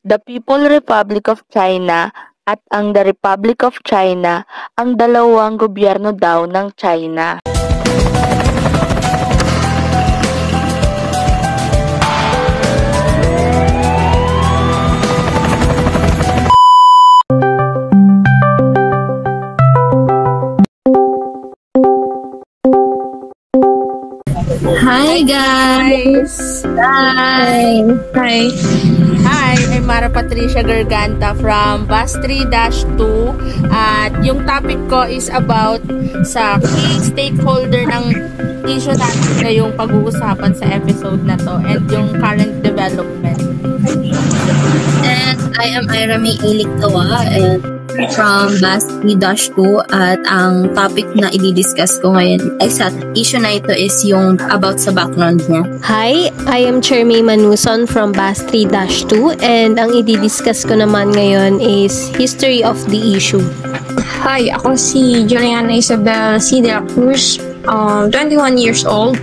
the People Republic of China at ang the Republic of China ang dalawang gobyerno daw ng China. Hi guys! Hi! Hi, I'm Mara Patricia Garganta from Bus 3-2 at yung topic ko is about sa key stakeholder ng issue natin ngayong pag-uusapan sa episode na to and yung current development. And I am Ira May Iliktawa from Bus 3-2 at ang topic na i-discuss ko ngayon ay sa issue na ito is yung about sa background niya. Hi, I am Chermy Manuson from Bus 3-2 and ang i-discuss ko naman ngayon is history of the issue. Hi, ako si Juliana Isabel C. de la Cruz, 21 years old.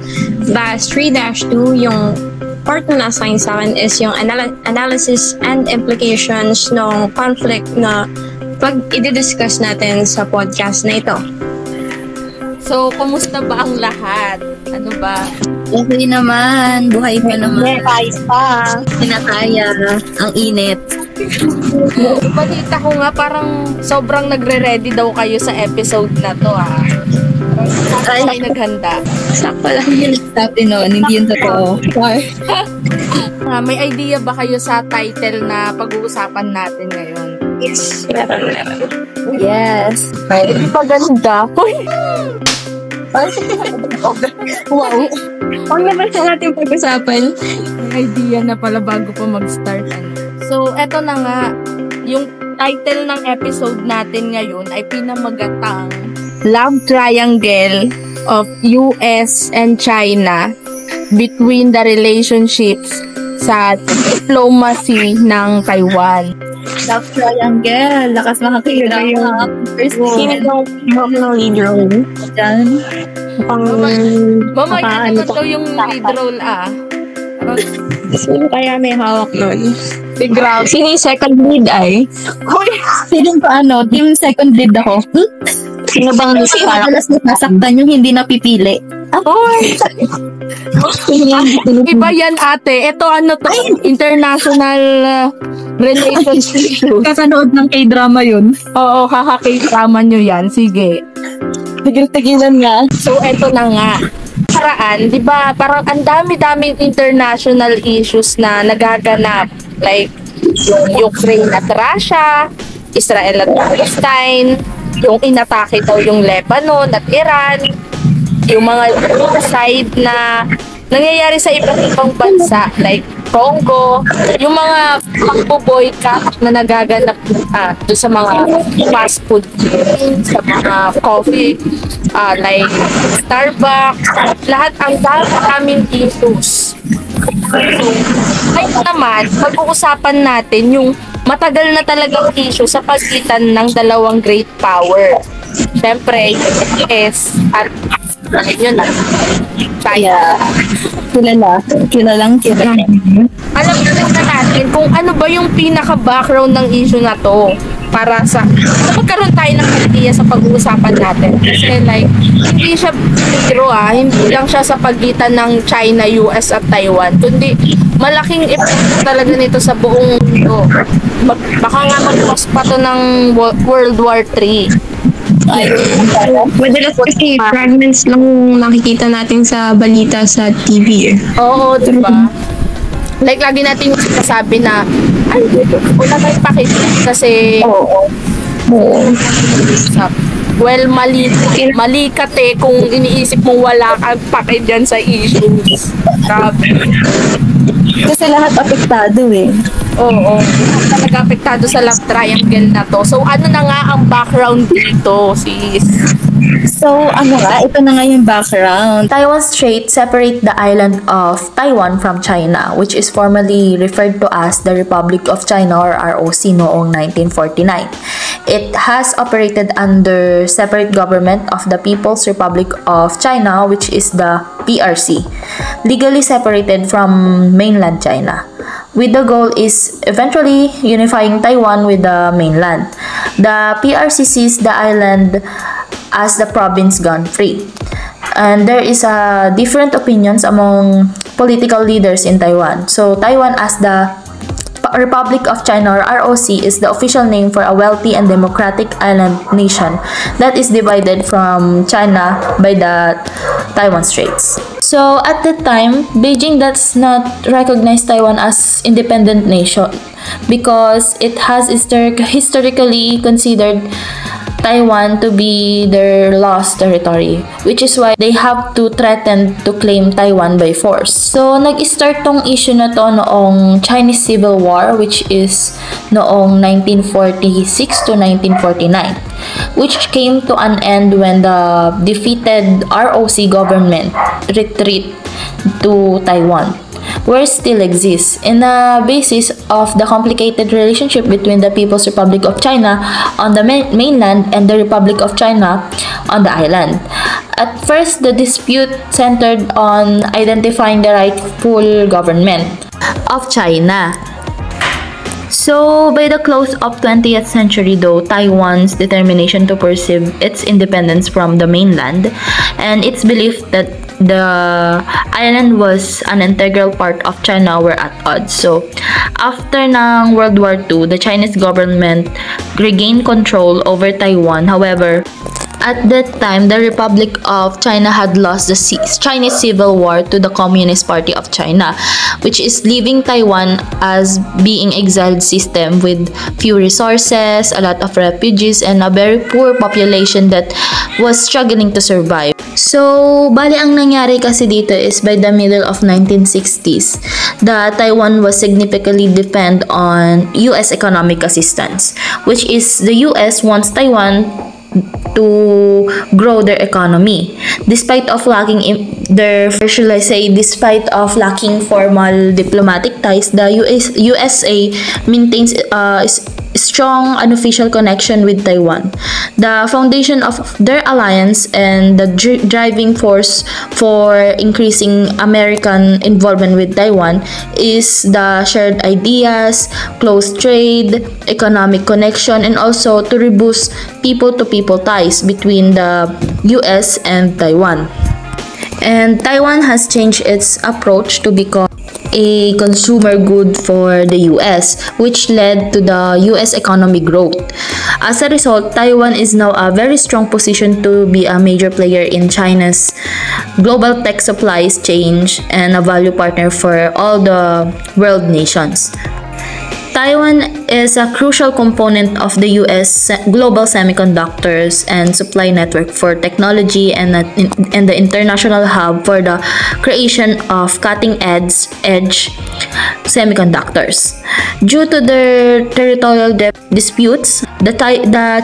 Bus 3-2, yung part na na-assign sa akin is yung analysis and implications ng conflict na pag i-discuss natin sa podcast na ito. So, kumusta ba ang lahat? Ano ba? Okay naman, buhay pa naman. Ayos pa. Kinakaya, ang init. Balita ko nga parang sobrang nagre-ready daw kayo sa episode na to Ay, naghanda. Sakto lang yung nagsabi noon, hindi yun totoo. May idea ba kayo sa title na pag-uusapan natin ngayon? Yes, meron. Yes. Hindi pa ganda. Wow. Huwag naman siya natin pag-usapan. May idea na pala bago pa mag-start. So, eto na nga. Yung title ng episode natin ngayon ay pinamagatang Love Triangle of US and China between the relationships sa diplomacy ng Taiwan. Love triangle. Lakas makakita yung first Sino yung lead role? dyan. Mama, ano to yung lead role Sino kaya may hawak nun? Si Grabe. Sino yung second lead ay? Feeling ko team second lead ako. Sino bang Kasi madalas nasasaktan yung hindi napipili. Iba yan ate. Ito international relationship. Kakanood ng K-drama yun. Oo, kakakay-drama nyo yan. Sige. Tigil-tigilan nga. So, eto na nga. Paraan, di ba, parang ang dami-daming international issues na nagaganap. Like, yung Ukraine at Russia, Israel at Palestine, yung inatake daw yung Lebanon at Iran, yung mga side na nangyayari sa iba't ibang bansa, like Congo, yung mga pagbo-boycott na nagaganap doon sa mga fast food chains, sa mga coffee, like Starbucks, lahat ang daming issues. Ngayon naman, pag-uusapan natin yung matagal na talagang issue sa pagitan ng dalawang great power. Siyempre, US at yun na. Kaya, Kilalang. alam na natin kung ano ba yung pinaka-background ng issue na to para magkaroon tayo ng idea sa pag-uusapan natin. Kasi like, hindi siya biro hindi lang siya sa pagitan ng China, US at Taiwan, kundi malaking epekto talaga nito sa buong mundo. Baka nga mag-cause pa to ng World War III. Madalas kasi fragments lang nakikita natin sa balita sa TV. Oo, diba? Like, lagi natin yung sinasabi na, ay, wala tayong pakita kasi, well, mali ka kung iniisip mo wala kang pake dyan sa issues. Grabe. Kasi lahat apektado Oo, talaga apektado sa love triangle na to. So, ano na nga ang background dito, sis? So, ito na nga yung background. Taiwan Strait separate the island of Taiwan from China, which is formally referred to as the Republic of China or ROC noong 1949. It has operated under separate government of the People's Republic of China, which is the PRC, legally separated from mainland China, with the goal is eventually unifying Taiwan with the mainland. The PRC sees the island as the province gone free. And there is different opinions among political leaders in Taiwan. So Taiwan as the Republic of China or ROC is the official name for a wealthy and democratic island nation that is divided from China by the Taiwan Straits. So at that time, Beijing does not recognize Taiwan as independent nation because it has historically considered Taiwan to be their lost territory, which is why they have to threaten to claim Taiwan by force. So, nag-start tong issue na to noong Chinese Civil War, which is noong 1946 to 1949, which came to an end when the defeated ROC government retreat to Taiwan, where still exists in the basis of the complicated relationship between the People's Republic of China on the mainland and the Republic of China on the island. At first, the dispute centered on identifying the rightful government of China. So, by the close of 20th century though, Taiwan's determination to pursue its independence from the mainland and its belief that the island was an integral part of China were at odds. So, after ng World War II, the Chinese government regained control over Taiwan. However, at that time, the Republic of China had lost the Chinese Civil War to the Communist Party of China, which is leaving Taiwan as being exiled system with few resources, a lot of refugees, and a very poor population that was struggling to survive. So, bali ang nangyari kasi dito is by the middle of 1960s, the Taiwan was significantly depend on US economic assistance, which is the US wants Taiwan to grow their economy despite of lacking despite of lacking formal diplomatic ties. The USA maintains strong unofficial connection with Taiwan. The foundation of their alliance and the driving force for increasing American involvement with Taiwan is the shared ideas, close trade, economic connection, and also to reboost people-to-people ties between the US and Taiwan. And Taiwan has changed its approach to become a consumer good for the US, which led to the US economic growth. As a result, Taiwan is now a very strong position to be a major player in China's global tech supplies chain and a value partner for all the world nations. Taiwan is a crucial component of the US global semiconductors and supply network for technology and the international hub for the creation of cutting-edge semiconductors. Due to their territorial disputes, the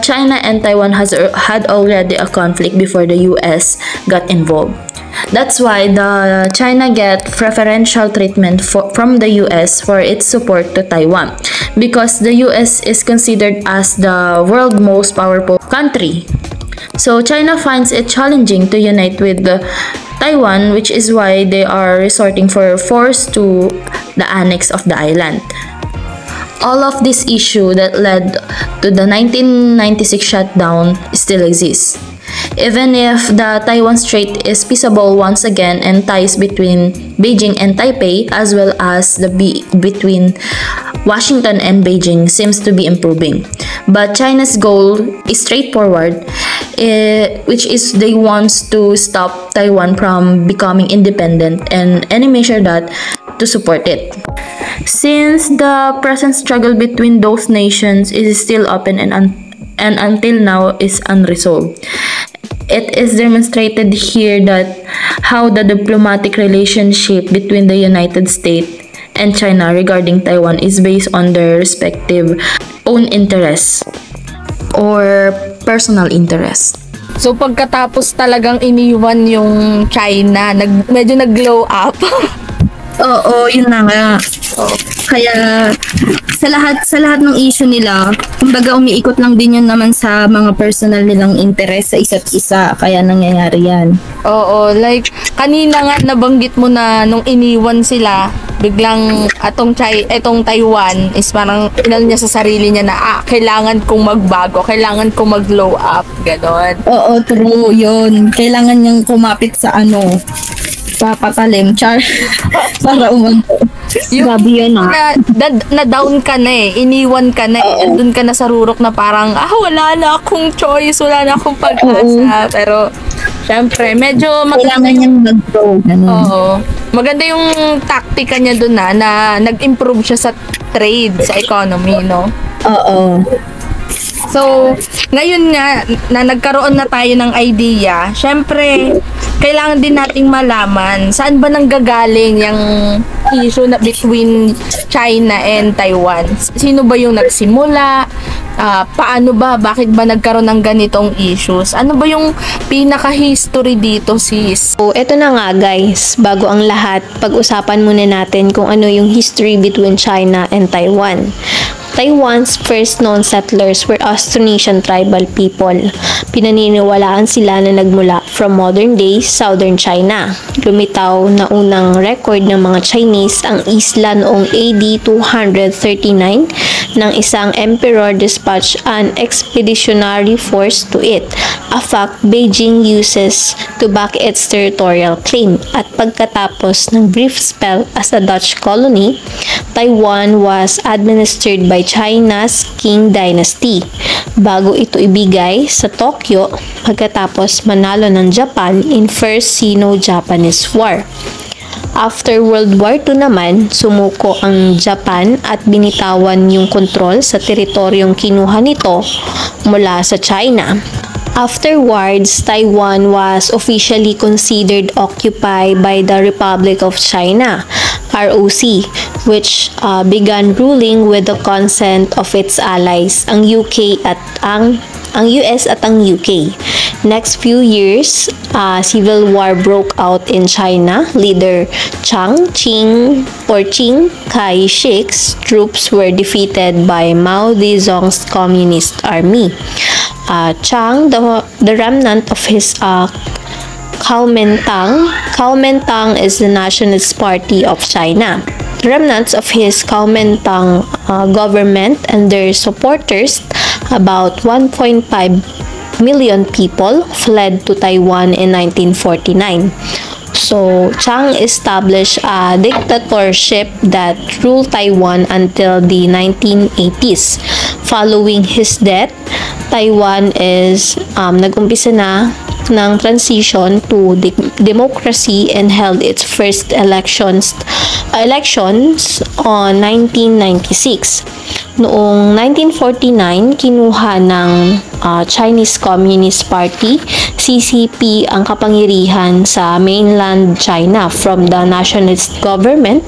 China and Taiwan had already a conflict before the US got involved. That's why the China get preferential treatment from the US for its support to Taiwan, because the US is considered as the world's most powerful country. So China finds it challenging to unite with Taiwan, which is why they are resorting for force to the annex of the island. All of this issue that led to the 1996 shutdown still exists. Even if the Taiwan Strait is peaceable once again and ties between Beijing and Taipei as well as between Washington and Beijing seems to be improving. But China's goal is straightforward, which is they want to stop Taiwan from becoming independent and any measure that to support it. Since the present struggle between those nations is still open and until now is unresolved, it is demonstrated here that how the diplomatic relationship between the United States and China regarding Taiwan is based on their respective own interests or personal interests. So pagkatapos talagang iniwan yung China, medyo nag-glow up. Oo, yun na nga. Kaya sa lahat ng issue nila, kumbaga umiikot lang din yun naman sa mga personal nilang interest sa isa't isa. Kaya nangyayari yan. Oo, like kanina nga nabanggit mo na nung iniwan sila, biglang etong Taiwan is parang inal niya sa sarili niya na kailangan kong magbago, kailangan kong mag-glow up, ganon. Oo, true, yun. Kailangan niyang kumapit sa papatalim, char. Para umanto. Grabe yun na down ka na iniwan ka na doon ka na sa rurok na parang, wala na akong choice, wala na akong pag-asa. Pero, syempre, medyo kailangan niyang mag-grow. Oo. Maganda yung taktika niya doon na nag-improve siya sa trade, sa economy, no? Oo. So, ngayon nga, na nagkaroon na tayo ng idea, syempre, kailangan din nating malaman saan ba nanggagaling yung issue na between China and Taiwan. Sino ba yung nagsimula? Paano ba? Bakit ba nagkaroon ng ganitong issues? Ano ba yung pinaka-history dito, sis? So, eto na nga guys, bago ang lahat, pag-usapan muna natin kung ano yung history between China and Taiwan. Taiwan's first known settlers were Austronesian tribal people. Pinaniniwalaan sila na nagmula from modern-day southern China. Lumitaw na unang record ng mga Chinese ang isla noong AD 239 nang isang emperor dispatched an expeditionary force to it, a fact Beijing uses to back its territorial claim. At pagkatapos ng brief spell as a Dutch colony, Taiwan was administered by China's Qing Dynasty bago ito ibigay sa Tokyo pagkatapos manalo ng Japan in First Sino-Japanese War. After World War II naman, sumuko ang Japan at binitawan yung kontrol sa teritoryong kinuha nito mula sa China. Afterwards, Taiwan was officially considered occupied by the Republic of China, ROC, which began ruling with the consent of its allies, ang US at ang UK. Next few years, civil war broke out in China. Leader Chiang Kai-shek's troops were defeated by Mao Zedong's Communist Army. Chiang, the remnant of his Kuomintang is the Nationalist Party of China. The remnants of his Kuomintang government and their supporters, about 1.5 million people, fled to Taiwan in 1949. So, Chiang established a dictatorship that ruled Taiwan until the 1980s. Following his death, Taiwan is nag-umpisa na ng transition to democracy and held its first elections on 1996. Noong 1949, kinuha ng Chinese Communist Party, CCP, ang kapangyarihan sa mainland China from the nationalist government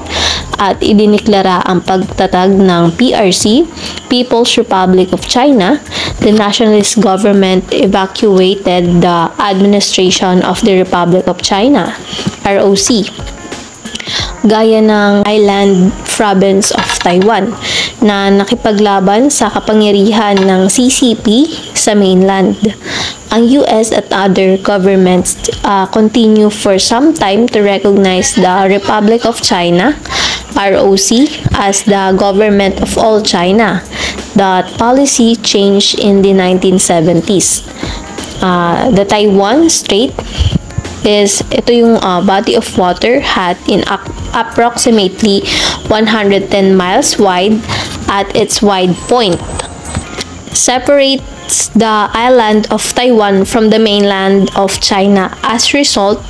at idiniklara ang pagtatag ng PRC, People's Republic of China. The nationalist government evacuated the administration of the Republic of China, ROC, gaya ng island province of Taiwan, na nakipaglaban sa kapangyarihan ng CCP sa mainland. Ang US at other governments continue for some time to recognize the Republic of China, ROC, as the government of all China. That policy changed in the 1970s. The Taiwan Strait ito yung body of water had in approximately 110 miles wide at its wide point. Separates the island of Taiwan from the mainland of China. As a result,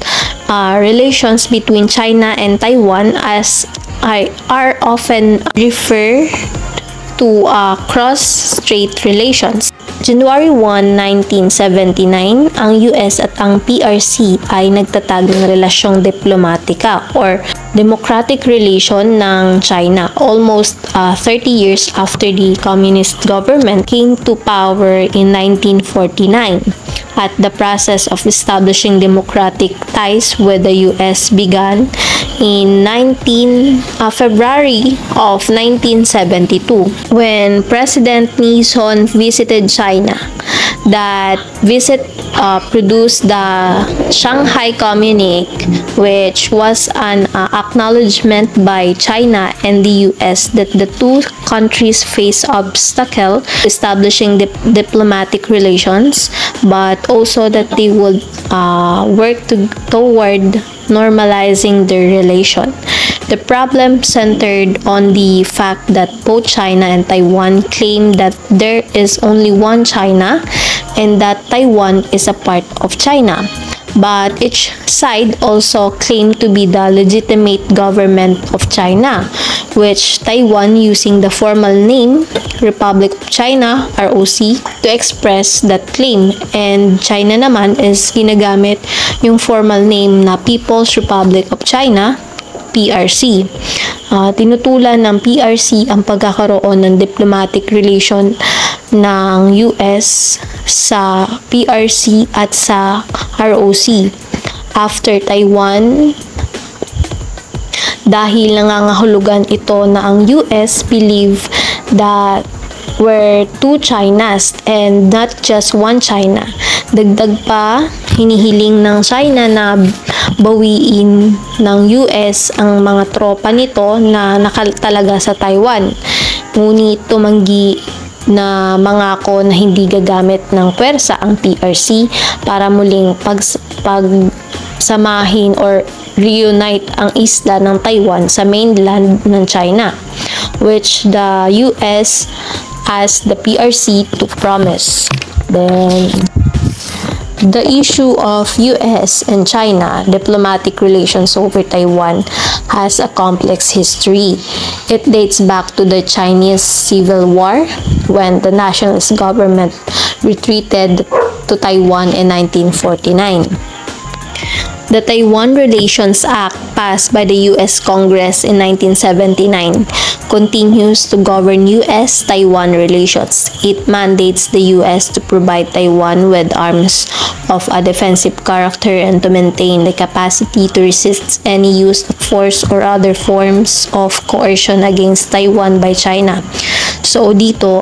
relations between China and Taiwan are often referred to cross-strait relations. January 1, 1979, ang US at ang PRC ay nagtatag ng relasyong diplomatika or democratic relation ng China almost 30 years after the communist government came to power in 1949. At the process of establishing democratic ties with the US began in February of 1972 when President Nixon visited China. That visit produced the Shanghai Communique, which was an acknowledgement by China and the US that the two countries face obstacle establishing diplomatic relations, but also that they would work toward normalizing their relation. The problem centered on the fact that both China and Taiwan claim that there is only one China and that Taiwan is a part of China. But each side also claimed to be the legitimate government of China, which Taiwan using the formal name Republic of China, ROC, to express that claim, and China naman is ginagamit yung formal name na People's Republic of China, PRC. Tinutulan ng PRC ang pagkakaroon ng diplomatic relation ng US sa PRC at sa ROC after Taiwan, dahil nangangahulugan ito na ang US believe that were two Chinas and not just one China. Dagdag pa, hinihiling ng China na bawiin ng US ang mga tropa nito na nakatalaga sa Taiwan. Ngunit tumanggi na mangako na hindi gagamit ng pwersa ang PRC para muling pagsamahin or reunite ang isla ng Taiwan sa mainland ng China, which the US asked the PRC to promise. Then, the issue of US and China diplomatic relations over Taiwan has a complex history. It dates back to the Chinese Civil War when the nationalist government retreated to Taiwan in 1949. The Taiwan Relations Act, passed by the U.S. Congress in 1979, continues to govern U.S.-Taiwan relations. It mandates the U.S. to provide Taiwan with arms of a defensive character and to maintain the capacity to resist any use of force or other forms of coercion against Taiwan by China. So, dito,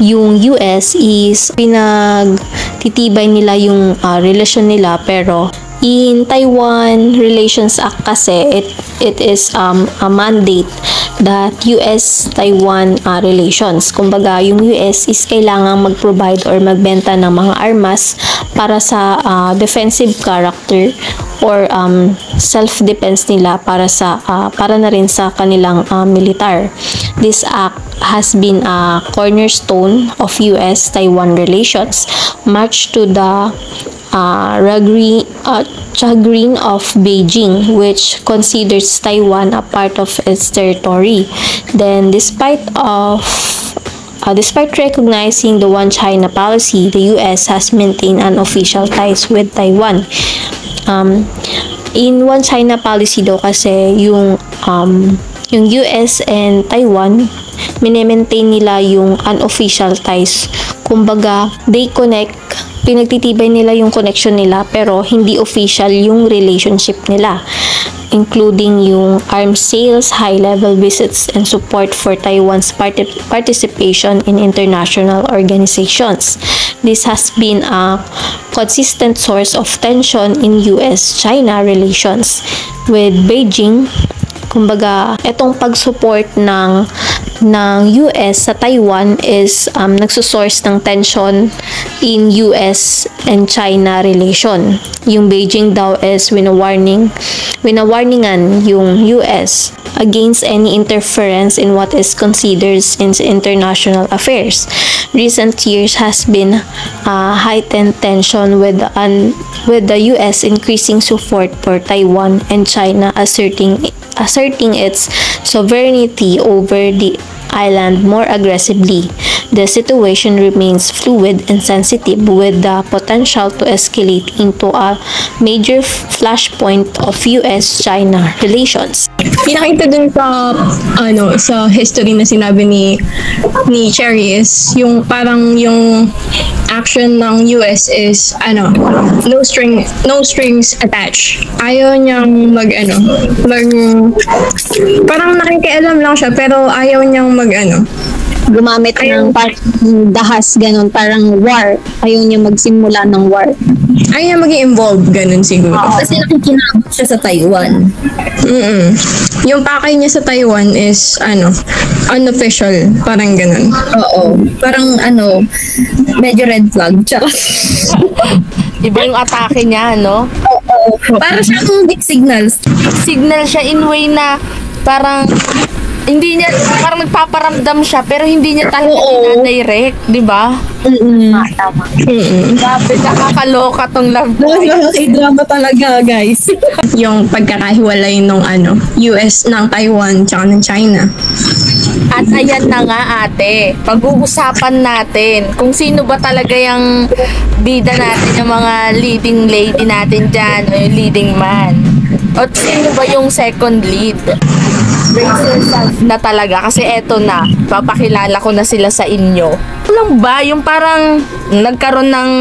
yung US is pinagtitibay nila yung relasyon nila, pero in Taiwan Relations Act kasi, it is a mandate that US-Taiwan relations. Kumbaga, yung US is kailangang mag-provide or magbenta ng mga armas para sa defensive character or self-defense nila para na rin sa kanilang militar. This act has been a cornerstone of US-Taiwan relations, much to the chagrin of Beijing, which considers Taiwan a part of its territory. Then, despite recognizing the One China policy, the U.S. has maintained unofficial ties with Taiwan. In One China policy daw kasi yung US and Taiwan, mine-maintain nila yung unofficial ties. Kumbaga, pinagtitibay nila yung connection nila pero hindi official yung relationship nila, including yung arms sales, high-level visits, and support for Taiwan's participation in international organizations. This has been a consistent source of tension in US-China relations, with Beijing. Kumbaga, itong pag-support ng US sa Taiwan is nagsusource ng tension in US and China relation. Yung Beijing daw is winawarningan yung US against any interference in what is considered in international affairs. Recent years has been heightened tension with the US increasing support for Taiwan and China asserting its sovereignty over the island more aggressively. the situation remains fluid and sensitive with the potential to escalate into a major flashpoint of US-China relations. Pinakita dun sa sa history na sinabi ni Cherry is yung parang yung action ng US is no strings attached. Ayaw niyang parang nakikialam lang siya pero ayaw niyang gumamit ng dahas, ganun, parang war. Ayaw niya magsimula ng war. Ayaw niya maging involved, ganun siguro. Kasi nakikinabot siya sa Taiwan. Yung pakay niya sa Taiwan is, unofficial. Parang ganun. Oo. Parang medyo red flag. Tsaka, Iba yung atake niya, no? oo. Para siyang big signals. Signal siya in way na parang hindi niya, parang nagpaparamdam siya pero hindi niya talaga direct, di ba? Tama. Grabe, nakakaloka tong love life. Drama talaga, guys. Yung pagkakahiwalay ng US ng Taiwan tsaka ng China. At ayan na nga ate, pag-uusapan natin kung sino ba talaga yung bida natin, yung mga leading lady natin dyan, o yung leading man. O sino ba yung second lead? Brace yourself na talaga kasi eto na, papakilala ko na sila sa inyo. Lang ba yung parang nagkaroon ng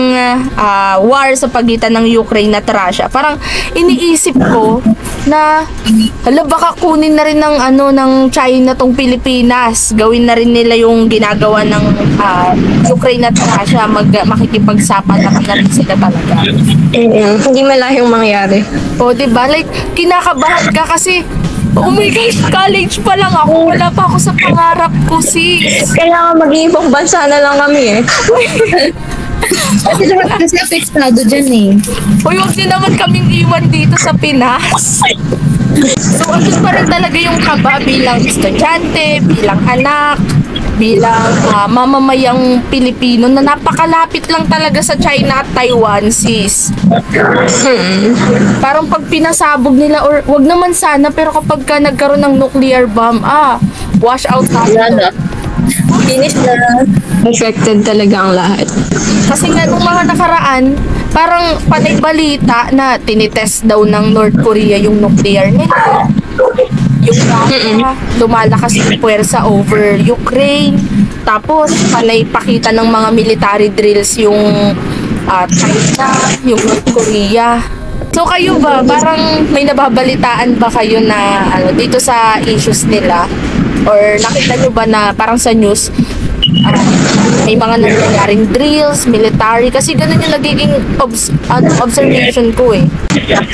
war sa pagitan ng Ukraine at Russia? Parang iniisip ko na hala baka kunin na rin ng ng China tong Pilipinas. Gawin na rin nila yung ginagawa ng Ukraine at Russia, makikipagsapan na rin sila talaga. Hindi malahing mangyari. O diba? Like kinakabahan ka kasi oh my gosh, college pa lang ako. Wala pa ako sa pangarap ko, sis. Kaya mag-iibang bansa na lang kami Kasi lahat kasi apektado dyan eh. Uy, huwag niyo naman kaming iwan dito sa Pinas. So, andun pa rin talaga yung kaba bilang estudyante, bilang anak, bilang mamamayang Pilipino na napakalapit lang talaga sa China at Taiwan, sis. Parang pag pinasabog nila, or wag naman sana, pero kapag ka nagkaroon ng nuclear bomb, wash out na. Finish na. Affected talaga ang lahat. Kasi nga nung mga nakaraan, parang panay balita na tinitest daw ng North Korea yung nuclear nila. Yung lumalakas yung puwersa over Ukraine. Tapos panay pakita ng mga military drills yung China, yung North Korea. So kayo ba, parang may nababalitaan ba kayo na dito sa issues nila? Or nakita nyo ba na parang sa news, may mga nangyayaring drills, military, kasi ganun yung nagiging observation ko eh.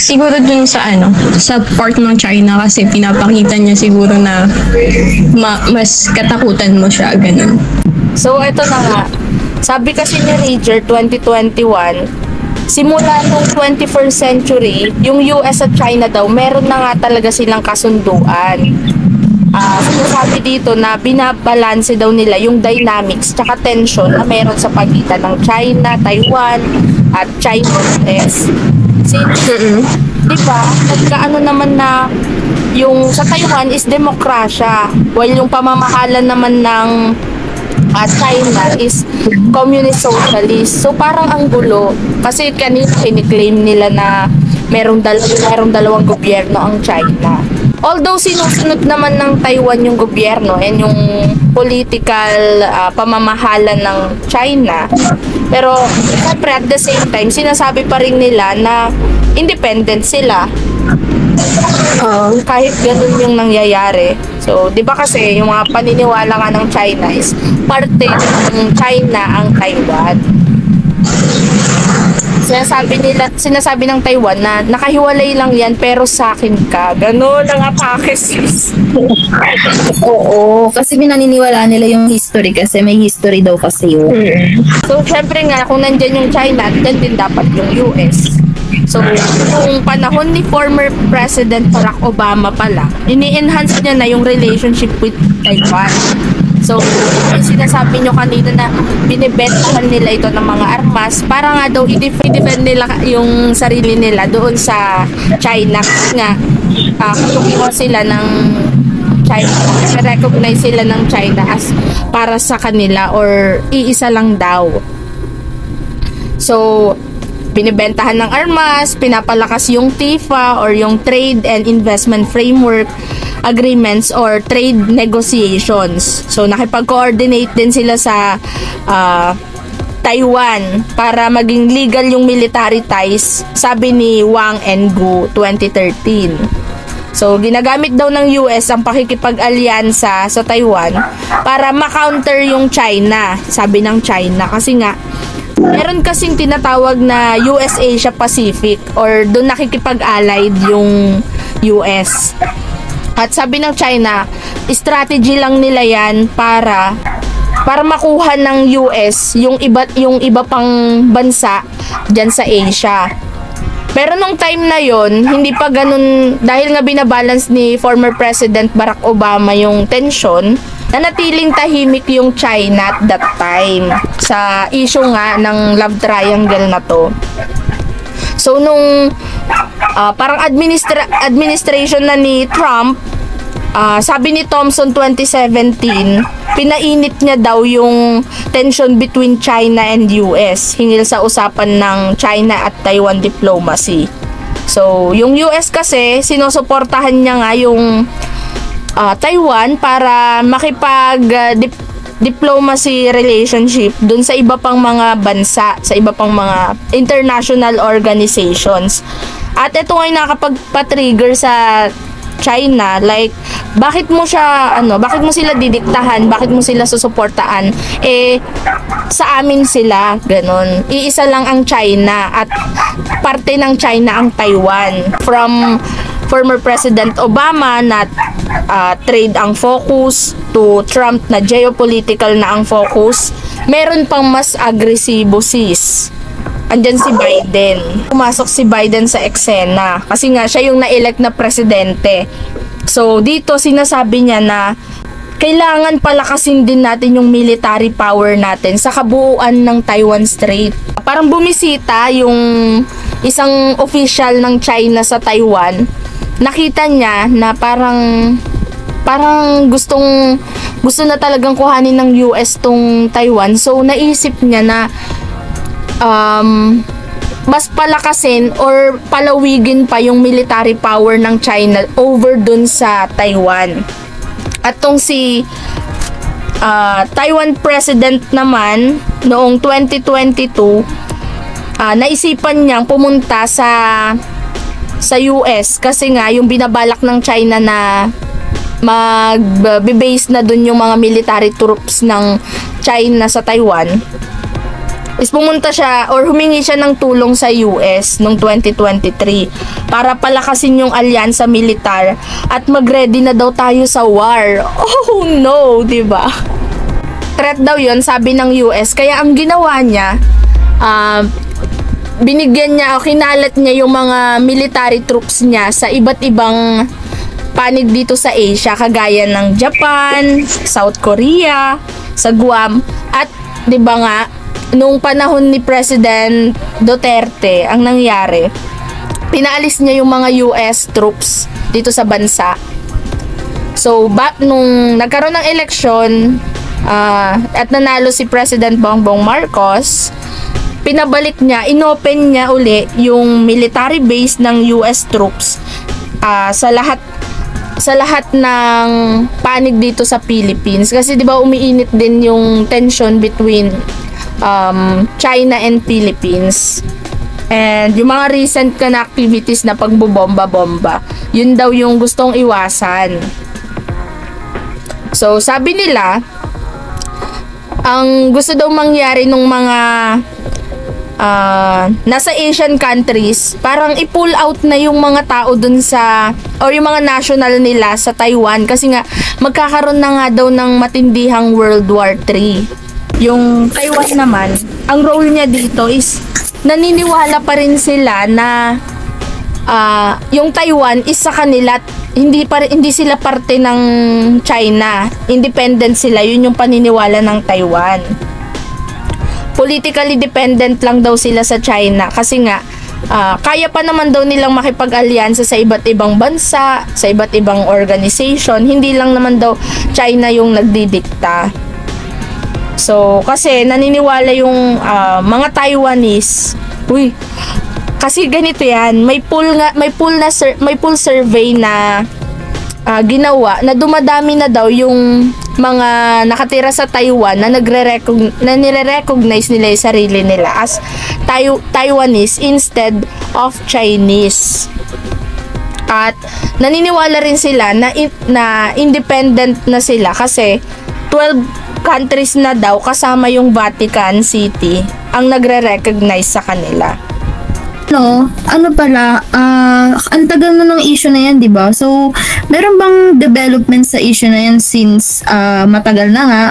Siguro dun sa sa part ng China kasi pinapakita niya siguro na mas katakutan mo siya, ganun. So ito na nga, sabi kasi ni Rager 2021, simula nung 21st century, yung US at China daw, meron na nga talaga silang kasunduan. Sinasabi dito na binabalanse daw nila yung dynamics tsaka tension na meron sa pagitan ng China, Taiwan, at China-US. Diba, nagkaano naman na yung sa Taiwan is demokrasya, while yung pamamahalan naman ng China is communist socialist. So parang ang gulo kasi kanina kiniklaim nila na merong dalawang gobyerno ang China. Although sinusunod naman ng Taiwan yung gobyerno and yung political pamamahalan ng China, pero siyempre at the same time sinasabi pa rin nila na independent sila. Kahit ganun yung nangyayari. So, di ba kasi yung mga paniniwala nga ng China is parte ng China ang Taiwan. Sinasabi ng Taiwan na nakahiwalay lang yan pero sa akin ka. Ganun ang atake, sis. Oo, kasi pinaniniwalaan nila yung history kasi may history daw kasi yun. So, syempre nga, kung nandyan yung China, dyan din dapat yung US. So, kung panahon ni former President Barack Obama pala, ini-enhance niya na yung relationship with Taiwan. So, sinasabi nyo kanina na binibentahan nila ito ng mga armas para nga daw i-defend nila yung sarili nila doon sa China. Kasi nga, katukiwan sila ng China, recognize sila ng China as para sa kanila or iisa lang daw. So, binibentahan ng armas, pinapalakas yung TIFA or yung Trade and Investment Framework Agreements or trade negotiations. So, nakipag-coordinate din sila sa Taiwan para maging legal yung military ties, sabi ni Wang and Gu 2013. So, ginagamit daw ng US ang pakikipag-alyansa sa Taiwan para ma-counter yung China, sabi ng China. Kasi nga, meron kasing tinatawag na US-Asia Pacific or doon nakikipag-allied yung US. At sabi ng China, strategy lang nila yan para makuha ng US yung iba pang bansa diyan sa Asia. Pero nung time na yon, hindi pa ganun, dahil nga binabalance ni former President Barack Obama yung tension, nanatiling tahimik yung China at that time sa issue nga ng love triangle na to. So nung parang administration na ni Trump, sabi ni Thompson 2017, pinainit niya daw yung tension between China and US hinggil sa usapan ng China at Taiwan diplomacy. So, yung US kasi, sinusuportahan niya nga yung Taiwan para diplomacy relationship dun sa iba pang mga bansa, sa iba pang mga international organizations. At ito nga yung nakapagpa-trigger sa China, like, bakit mo sila didiktahan, bakit mo sila susuportaan, sa amin sila, ganun. Iisa lang ang China at parte ng China ang Taiwan. From former President Obama na trade ang focus to Trump na geopolitical na ang focus, meron pang mas agresibo sis. Andyan si Biden. Pumasok si Biden sa eksena kasi nga siya yung na-elect na presidente. So dito sinasabi niya na kailangan palakasin din natin yung military power natin sa kabuuan ng Taiwan Strait. Parang bumisita yung isang official ng China sa Taiwan. Nakita niya na parang gusto na talagang kuhanin ng US tong Taiwan. So naisip niya na mas palakasin or palawigin pa yung military power ng China over dun sa Taiwan. At tong si Taiwan President naman noong 2022, naisipan niyang pumunta sa US kasi nga yung binabalak ng China na mag-base na dun yung mga military troops ng China sa Taiwan. Is pumunta siya or humingi siya ng tulong sa US noong 2023 para palakasin yung alyansa militar at mag-ready na daw tayo sa war. Oh no, diba? Threat daw yon, sabi ng US. Kaya ang ginawa niya, binigyan niya o kinalat niya yung mga military troops niya sa iba't ibang panig dito sa Asia, kagaya ng Japan, South Korea, sa Guam, at 'di ba nga nung panahon ni President Duterte, ang nangyari, pinaalis niya yung mga US troops dito sa bansa. So, nung nagkaroon ng eleksyon at nanalo si President Bongbong Marcos, pinabalik niya, inopen niya uli yung military base ng US troops sa lahat ng panig dito sa Philippines. Kasi 'di ba umiinit din yung tension between China and Philippines. And yung mga recent na activities na pagbobomba-bomba, yun daw yung gustong iwasan. So, sabi nila, ang gusto daw mangyari nung mga nasa Asian countries, parang i-pull out na yung mga tao dun or yung mga national nila sa Taiwan kasi nga magkakaroon na nga daw ng matindihang World War III. Yung Taiwan naman, ang role niya dito is naniniwala pa rin sila na yung Taiwan is sa kanila, hindi sila parte ng China. Independent sila, yun yung paniniwala ng Taiwan. Politically dependent lang daw sila sa China kasi nga kaya pa naman daw nilang makipag-alyansa sa iba't ibang bansa, sa iba't ibang organization. Hindi lang naman daw China yung nagdidikta. So, kasi naniniwala yung mga Taiwanese, kasi ganito yan, may poll survey na ginawa na dumadami na daw yung mga nakatira sa Taiwan na nire-recognize nila yung sarili nila as Taiwanese instead of Chinese. At naniniwala rin sila na independent na sila kasi 12 countries na daw kasama yung Vatican City ang nagre-recognize sa kanila. Ano pala, ang tagal na ng issue na yan, di ba? So, meron bang development sa issue na yan since matagal na nga?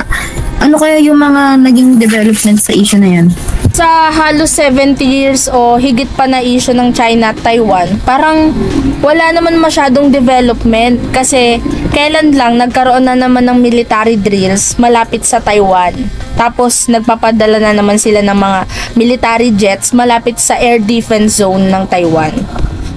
Ano kaya yung mga naging development sa issue na yan? Sa halos 70 years o higit pa na issue ng China at Taiwan, parang wala naman masyadong development kasi kailan lang nagkaroon na naman ng military drills malapit sa Taiwan. Tapos nagpapadala na naman sila ng mga military jets malapit sa air defense zone ng Taiwan.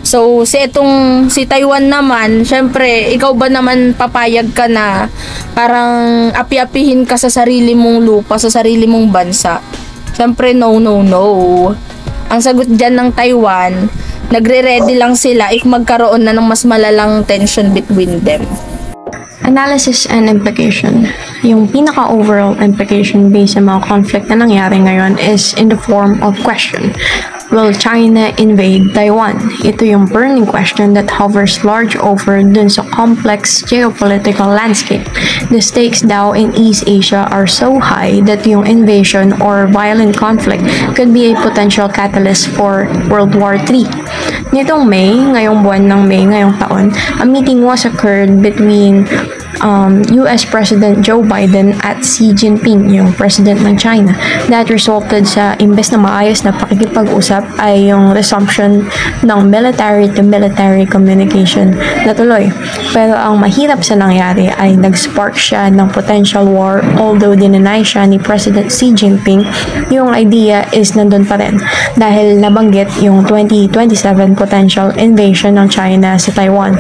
So si Taiwan naman, syempre ikaw ba naman papayag ka na parang api-apihin ka sa sarili mong lupa, sa sarili mong bansa? Syempre no. Ang sagot dyan ng Taiwan, nagre-ready lang sila if magkaroon na ng mas malalang tension between them. Analysis and implication. Yung pinaka-overall implication based sa mga conflict na nangyari ngayon is in the form of question. Will China invade Taiwan? Ito yung burning question that hovers large over dun sa complex geopolitical landscape. The stakes daw in East Asia are so high that yung invasion or violent conflict could be a potential catalyst for World War III. Nitong May, ngayong buwan ng May, ngayong taon, a meeting was occurred between US President Joe Biden at Xi Jinping, yung president ng China, that resulted sa imbes na maayos na pakikipag-usap ay yung resumption ng military-to-military communication na tuloy. Pero ang mahirap sa nangyari ay nag-spark siya ng potential war, although dinenay siya ni President Xi Jinping, yung idea is nandun pa rin dahil nabanggit yung 2027 potential invasion ng China sa Taiwan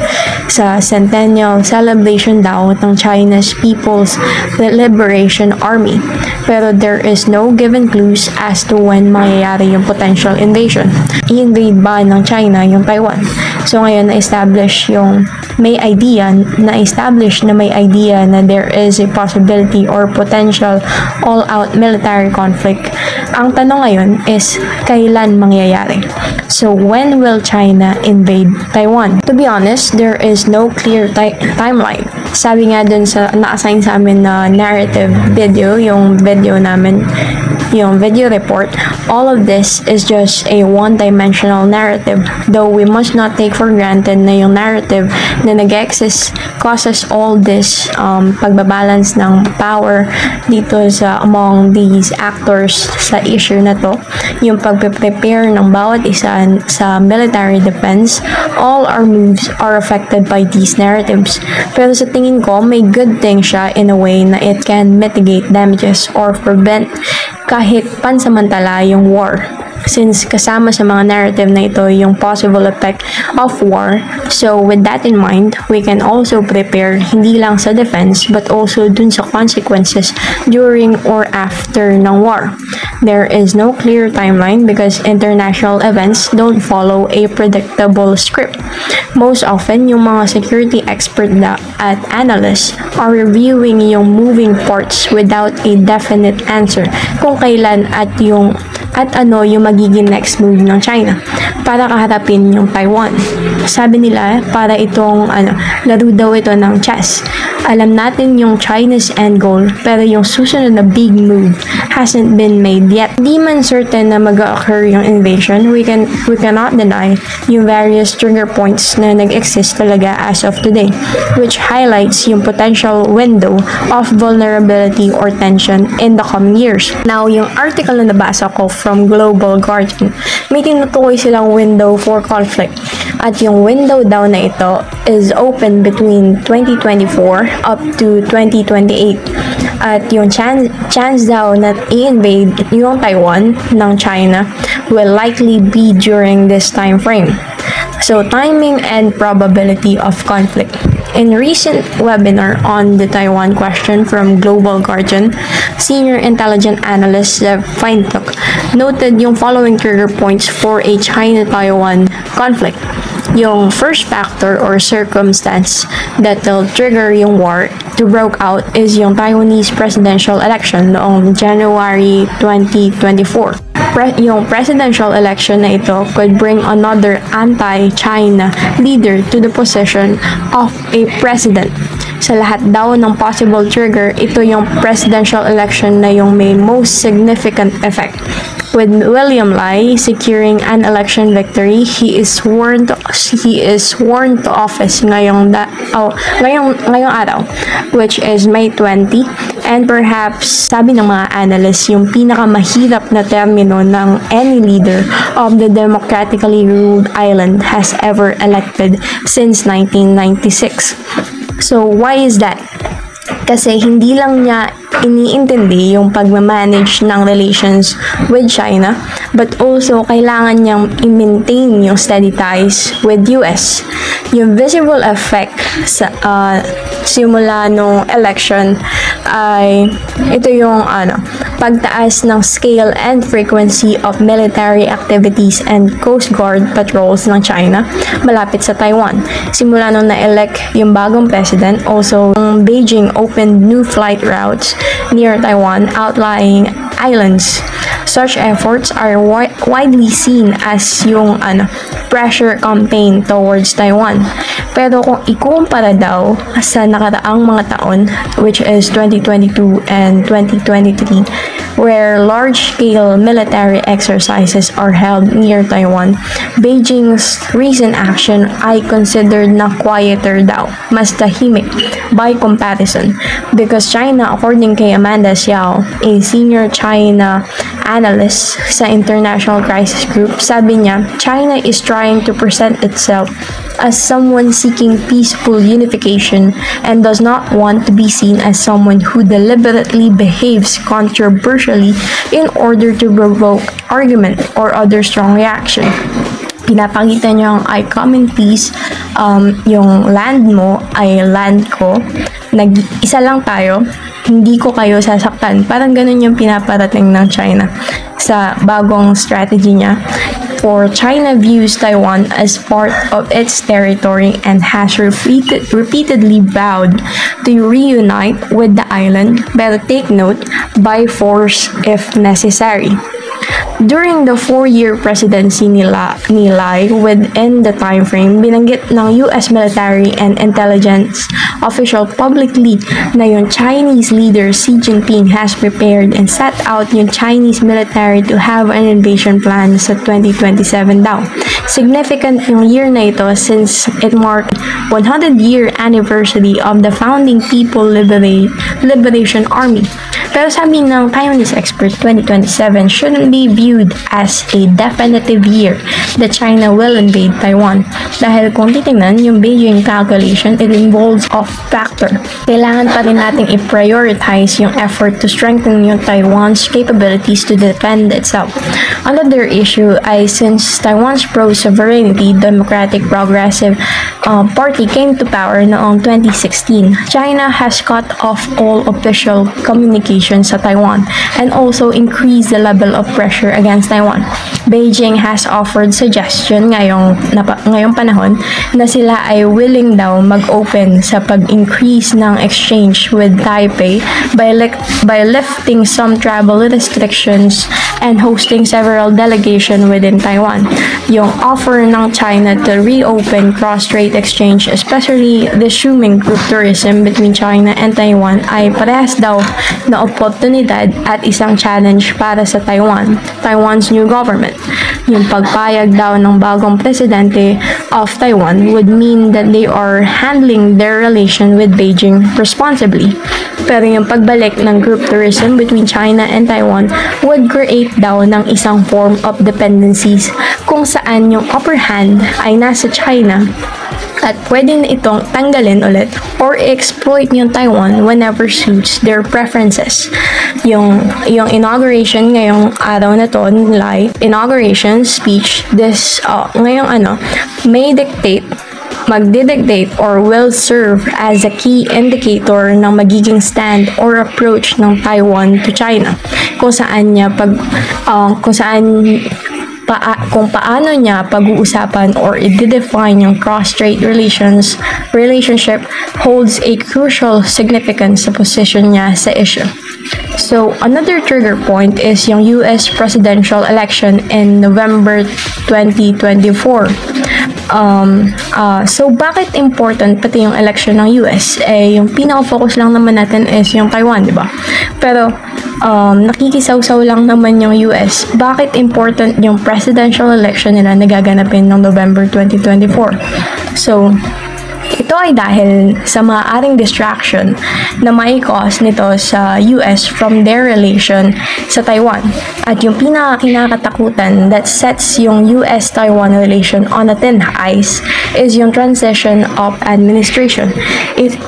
sa centennial celebration daw ng China's People's Liberation Army. Pero there is no given clues as to when mangyayari yung potential invasion. I-invade ba ng China yung Taiwan? So ngayon na-establish may idea na there is a possibility or potential all-out military conflict. Ang tanong ngayon is kailan mangyayari? So when will China invade Taiwan? To be honest, there is no clear timeline. Sabi nga dun sa na-assign sa amin na narrative video, yung video namin, yung video report, all of this is just a one-dimensional narrative. Though we must not take for granted na yung narrative na nag-exist causes all this pagbabalance ng power dito sa among these actors sa issue na to. Yung pagpe-prepare ng bawat isa sa military defense, all our moves are affected by these narratives. Pero sa tingin ko, may good thing siya in a way na it can mitigate damages or prevent kahit pansamantala yung war. Since kasama sa mga narrative na ito yung possible effect of war, so with that in mind, we can also prepare hindi lang sa defense but also dun sa consequences during or after ng war. There is no clear timeline because international events don't follow a predictable script. Most often, yung mga security expert at analysts are reviewing yung moving parts without a definite answer kung kailan at ano yung magiging next move ng China para kaharapin yung Taiwan. Sabi nila, para itong laro daw ito ng chess. Alam natin yung China's end goal, pero yung susunod na big move hasn't been made yet. Di man certain na mag-occur yung invasion, we cannot deny yung various trigger points na nag-exist talaga as of today, which highlights yung potential window of vulnerability or tension in the coming years. Now, yung article na nabasa ko from Global Guardian, may tinutukoy silang window for conflict. At yung window daw na ito is open between 2024 up to 2028. At yung chance daw na i-invade yung Taiwan ng China will likely be during this time frame. So, timing and probability of conflict. In a recent webinar on the Taiwan question from Global Guardian, senior intelligence analyst Zev Feintuch noted yung following trigger points for a China-Taiwan conflict. Yung first factor or circumstance that will trigger yung war to break out is yung Taiwanese presidential election noong January 2024. Yung presidential election na ito could bring another anti-China leader to the position of a president. Sa lahat daw ng possible trigger, ito yung presidential election na yung may most significant effect. With William Lai securing an election victory, he is sworn to office ngayong araw, which is May 20, and perhaps sabi ng mga analysts yung pinakamahirap na termino ng any leader of the democratically ruled island has ever elected since 1996. So why is that? Kasi hindi lang niya iniintindi yung pagmamanage ng relations with China, but also kailangan niyang i-maintain yung steady ties with US. Yung visible effect sa simula nung election ay ito yung pagtaas ng scale and frequency of military activities and Coast Guard patrols ng China malapit sa Taiwan. Simula nung na-elect yung bagong president, also Beijing opened new flight routes near Taiwan, outlying islands. Such efforts are widely seen as yung pressure campaign towards Taiwan. Pero kung ikumpara daw sa nakaraang mga taon, which is 2022 and 2023, where large-scale military exercises are held near Taiwan, Beijing's recent action ay considered na quieter daw, mas tahimik by comparison, because China, according kay Amanda Xiao, a senior China analyst sa International Crisis Group, sabi niya, China is trying to present itself as someone seeking peaceful unification and does not want to be seen as someone who deliberately behaves controversially in order to provoke argument or other strong reaction. Pinapakita niya ang I come in peace, yung land mo ay land ko, isa lang tayo, hindi ko kayo sasaktan. Parang ganun yung pinaparating ng China sa bagong strategy niya. For China views Taiwan as part of its territory and has repeatedly vowed to reunite with the island, but take note, by force if necessary. During the 4-year presidency ni Lai, within the time frame, binanggit ng US military and intelligence official publicly na yung Chinese leader Xi Jinping has prepared and set out yung Chinese military to have an invasion plan sa 2027 daw. Significant yung year na ito since it marked 100-year anniversary of the founding People Liberation Army. Pero sabi ng Taiwanese expert, 2027 shouldn't be viewed as a definitive year that China will invade Taiwan. Dahil kung titingnan yung Beijing calculation, it involves a factor. Kailangan pa rin nating i-prioritize yung effort to strengthen yung Taiwan's capabilities to defend itself. Another issue ay since Taiwan's pro-sovereignty Democratic Progressive Party came to power noong 2016, China has cut off all official communication sa Taiwan and also increase the level of pressure against Taiwan. Beijing has offered suggestion ngayong panahon na sila ay willing daw mag-open sa pag-increase ng exchange with Taipei by lifting some travel restrictions and hosting several delegations within Taiwan. Yung offer ng China to reopen cross-strait exchange, especially resuming group tourism between China and Taiwan, ay parehas daw na oportunidad at isang challenge para sa Taiwan's new government. Yung pagpayag daw ng bagong presidente of Taiwan would mean that they are handling their relation with Beijing responsibly. Pero yung pagbalik ng group tourism between China and Taiwan would create daw ng isang form of dependencies kung saan yung upper hand ay nasa China at pwede na itong tanggalin ulit or exploit yung Taiwan whenever suits their preferences. Yung inauguration ngayong araw na to, inauguration speech, magdidictate or will serve as a key indicator ng magiging stand or approach ng Taiwan to China, kung paano niya pag-uusapan or i-define yung cross-strait relationship holds a crucial significance sa position niya sa issue. So, another trigger point is yung US presidential election in November 2024. So, bakit important pati yung election ng US? Yung pinaka-focus lang naman natin is yung Taiwan, di ba? Pero, nakikisaw-saw lang naman yung US. Bakit important yung presidential election nila na gaganapin ng November 2024? So, ito ay dahil sa maaaring distraction na may cause nito sa US from their relation sa Taiwan. At yung pinaka-kinakatakutan that sets yung US-Taiwan relation on a thin ice is yung transition of administration.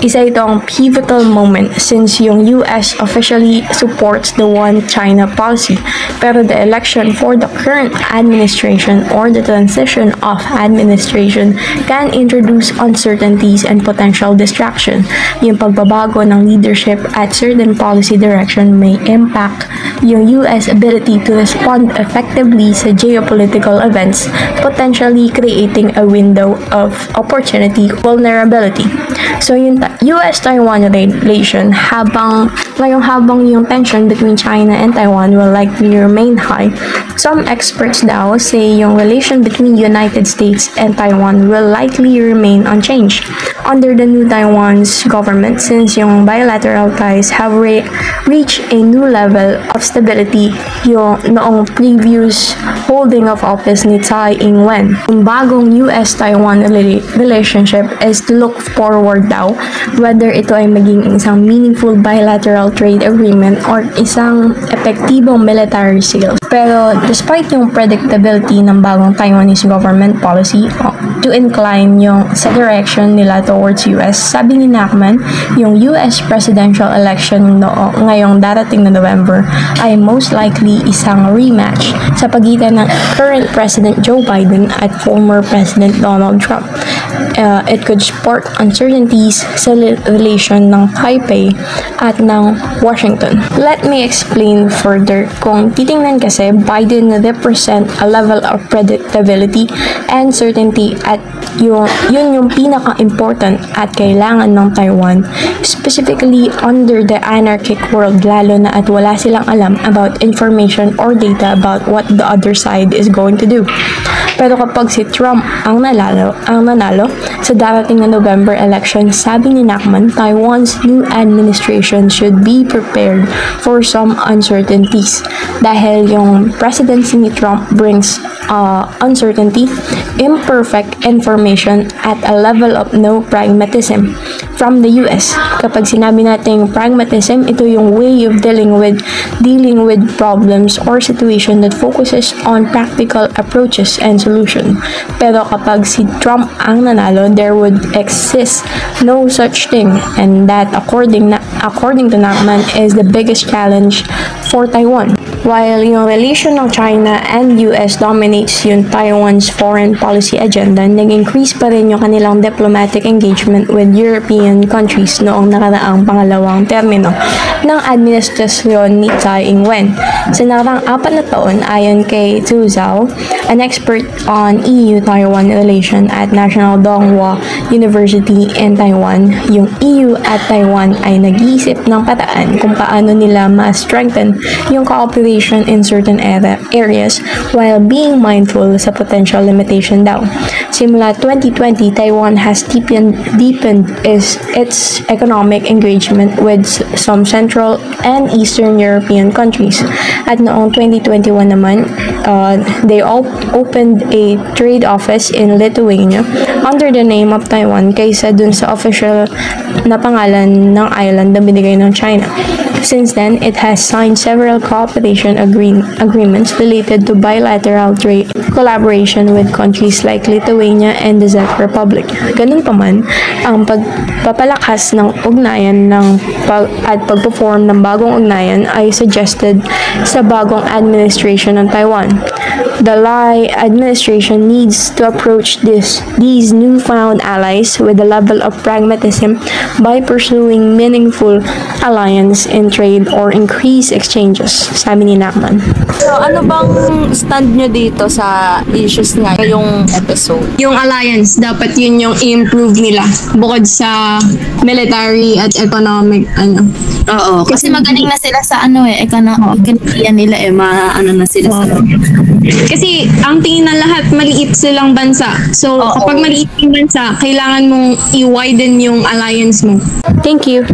Isa itong pivotal moment since yung US officially supports the One China policy, pero the election for the current administration or the transition of administration can introduce uncertainties and potential distraction. Yung pagbabago ng leadership at certain policy direction may impact yung US ability to respond effectively sa geopolitical events, potentially creating a window of opportunity vulnerability. So yung US-Taiwan relation, habang yung tension between China and Taiwan will likely remain high, some experts daw say yung relation between United States and Taiwan will likely remain unchanged under the new Taiwan's government, since yung bilateral ties have reached a new level of stability yung noong previous holding of office ni Tsai Ing-wen. Yung bagong US-Taiwan relationship is to look forward daw, whether ito ay maging isang meaningful bilateral trade agreement or isang epektibong military sales. Pero despite yung predictability ng bagong Taiwanese government policy to incline yung sa direction nila towards US, sabi ni Nachman, yung US presidential election ngayong darating na November ay most likely isang rematch sa pagitan ng current President Joe Biden at former President Donald Trump. It could spark uncertainties sa relation ng Taipei at ng Washington. Let me explain further. Kung titingnan kasi, Biden represent a level of predictability and certainty at yun yung pinaka-important at kailangan ng Taiwan, specifically under the anarchic world, lalo na at wala silang alam about information or data about what the other side is going to do. Pero kapag si Trump ang nanalo sa darating na November election, sabi ni Nachman, Taiwan's new administration should be prepared for some uncertainties. Dahil yung presidency ni Trump brings uncertainty, imperfect information at a level of no pragmatism from the US. Kapag sinabi natin pragmatism, ito yung way of dealing with problems or situation that focuses on practical approaches and solution. Pero kapag si Trump ang nanalo, there would exist no such thing, and that according to Nachman is the biggest challenge for Taiwan. While yung relation ng China and US dominates yung Taiwan's foreign policy agenda, nag-increase pa rin yung kanilang diplomatic engagement with European countries noong nakaraang pangalawang termino ng administrasyon ni Tsai Ing-wen. Sa nakaraang 4 na taon, ayon kay Zhu Zhao, an expert on EU-Taiwan relation at National Donghua University in Taiwan, yung EU at Taiwan ay nag-iisip ng paraan kung paano nila ma-strengthen yung cooperation in certain areas while being mindful sa potential limitation daw. Simula 2020, Taiwan has deepened its economic engagement with some Central and Eastern European countries. At noong 2021 naman, they all opened a trade office in Lithuania under the name of Taiwan kaysa dun sa official na pangalan ng island na binigay ng China. Since then, it has signed several cooperation agreements related to bilateral trade collaboration with countries like Lithuania and the Czech Republic. Ganun pa man, ang pagpapalakas ng ugnayan at pagperform ng bagong ugnayan ay suggested sa bagong administration ng Taiwan. The Lai administration needs to approach these newfound allies with a level of pragmatism by pursuing meaningful alliance in trade or increase exchanges, sabi ni Nakman. So, ano bang stand nyo dito sa issues nga ngayong episode? Yung alliance, dapat yun yung i-improve nila bukod sa military at economic Oo, kasi magaling na sila sa ekonomiya nila na sila sa Kasi ang tingin ng lahat, maliit silang bansa. So, kapag maliit yung bansa, kailangan mong i-widen yung alliance mo. Thank you.